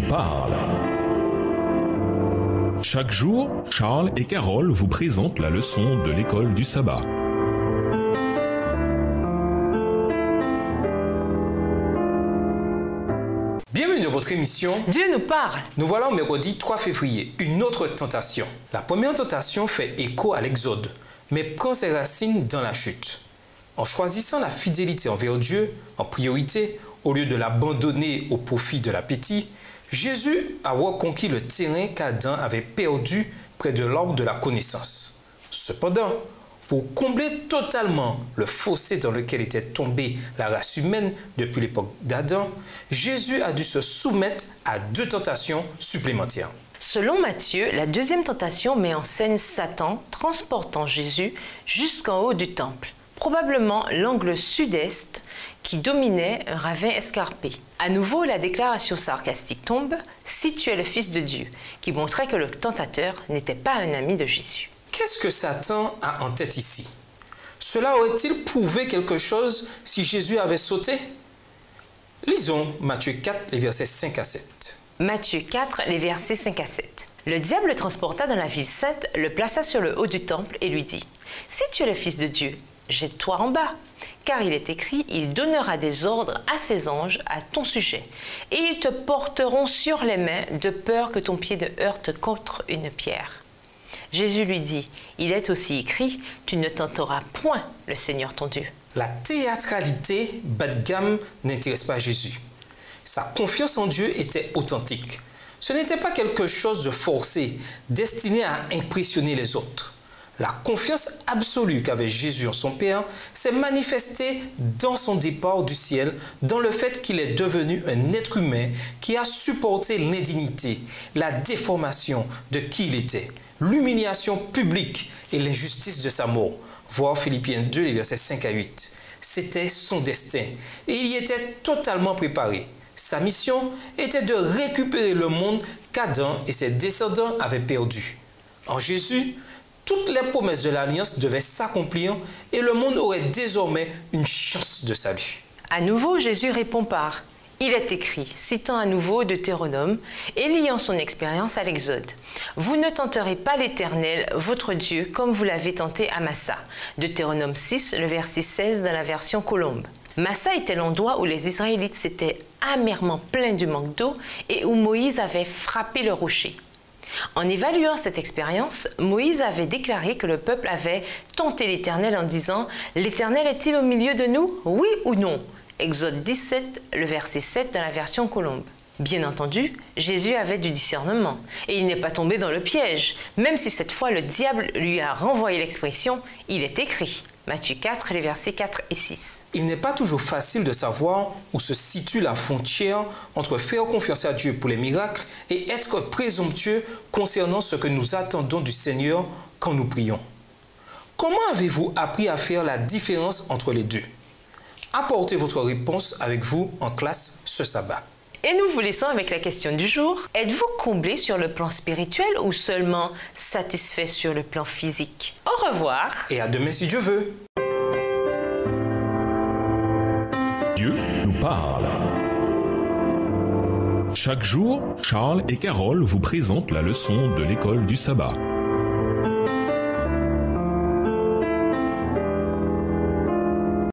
parle. Chaque jour, Charles et Carole vous présentent la leçon de l'école du sabbat. Bienvenue dans votre émission Dieu nous parle. Nous voilà au mercredi 3 février, une autre tentation. La première tentation fait écho à l'Exode, mais prend ses racines dans la chute. En choisissant la fidélité envers Dieu en priorité, au lieu de l'abandonner au profit de l'appétit, Jésus a reconquis le terrain qu'Adam avait perdu près de l'arbre de la connaissance. Cependant, pour combler totalement le fossé dans lequel était tombée la race humaine depuis l'époque d'Adam, Jésus a dû se soumettre à 2 tentations supplémentaires. Selon Matthieu, la deuxième tentation met en scène Satan transportant Jésus jusqu'en haut du temple, probablement l'angle sud-est qui dominait un ravin escarpé. À nouveau, la déclaration sarcastique tombe « Si tu es le Fils de Dieu », qui montrait que le tentateur n'était pas un ami de Jésus. Qu'est-ce que Satan a en tête ici? Cela aurait-il prouvé quelque chose si Jésus avait sauté? Lisons Matthieu 4, les versets 5 à 7. Matthieu 4, les versets 5 à 7. Le diable le transporta dans la ville sainte, le plaça sur le haut du temple et lui dit « Si tu es le Fils de Dieu, jette-toi en bas, car il est écrit, il donnera des ordres à ses anges à ton sujet, et ils te porteront sur les mains de peur que ton pied ne heurte contre une pierre. » Jésus lui dit, il est aussi écrit, tu ne tenteras point le Seigneur ton Dieu. La théâtralité bas de gamme n'intéresse pas Jésus. Sa confiance en Dieu était authentique. Ce n'était pas quelque chose de forcé, destiné à impressionner les autres. La confiance absolue qu'avait Jésus en son Père s'est manifestée dans son départ du ciel, dans le fait qu'il est devenu un être humain qui a supporté l'indignité, la déformation de qui il était, l'humiliation publique et l'injustice de sa mort. Voir Philippiens 2, les versets 5 à 8. C'était son destin et il y était totalement préparé. Sa mission était de récupérer le monde qu'Adam et ses descendants avaient perdu. En Jésus, toutes les promesses de l'Alliance devaient s'accomplir et le monde aurait désormais une chance de salut. À nouveau, Jésus répond par « Il est écrit », citant à nouveau Deutéronome et liant son expérience à l'Exode. « Vous ne tenterez pas l'Éternel, votre Dieu, comme vous l'avez tenté à Massa ». Deutéronome 6, le verset 16 dans la version Colombe. Massa était l'endroit où les Israélites s'étaient amèrement plaints du manque d'eau et où Moïse avait frappé le rocher. En évaluant cette expérience, Moïse avait déclaré que le peuple avait tenté l'Éternel en disant « L'Éternel est-il au milieu de nous, oui ou non ?» Exode 17, le verset 7 dans la version Colombe. Bien entendu, Jésus avait du discernement et il n'est pas tombé dans le piège, même si cette fois le diable lui a renvoyé l'expression « Il est écrit ». Matthieu 4, les versets 4 et 6. Il n'est pas toujours facile de savoir où se situe la frontière entre faire confiance à Dieu pour les miracles et être présomptueux concernant ce que nous attendons du Seigneur quand nous prions. Comment avez-vous appris à faire la différence entre les deux? Apportez votre réponse avec vous en classe ce sabbat. Et nous vous laissons avec la question du jour. Êtes-vous comblé sur le plan spirituel ou seulement satisfait sur le plan physique? Au revoir. Et à demain si Dieu veut. Dieu nous parle. Chaque jour, Charles et Carole vous présentent la leçon de l'école du sabbat.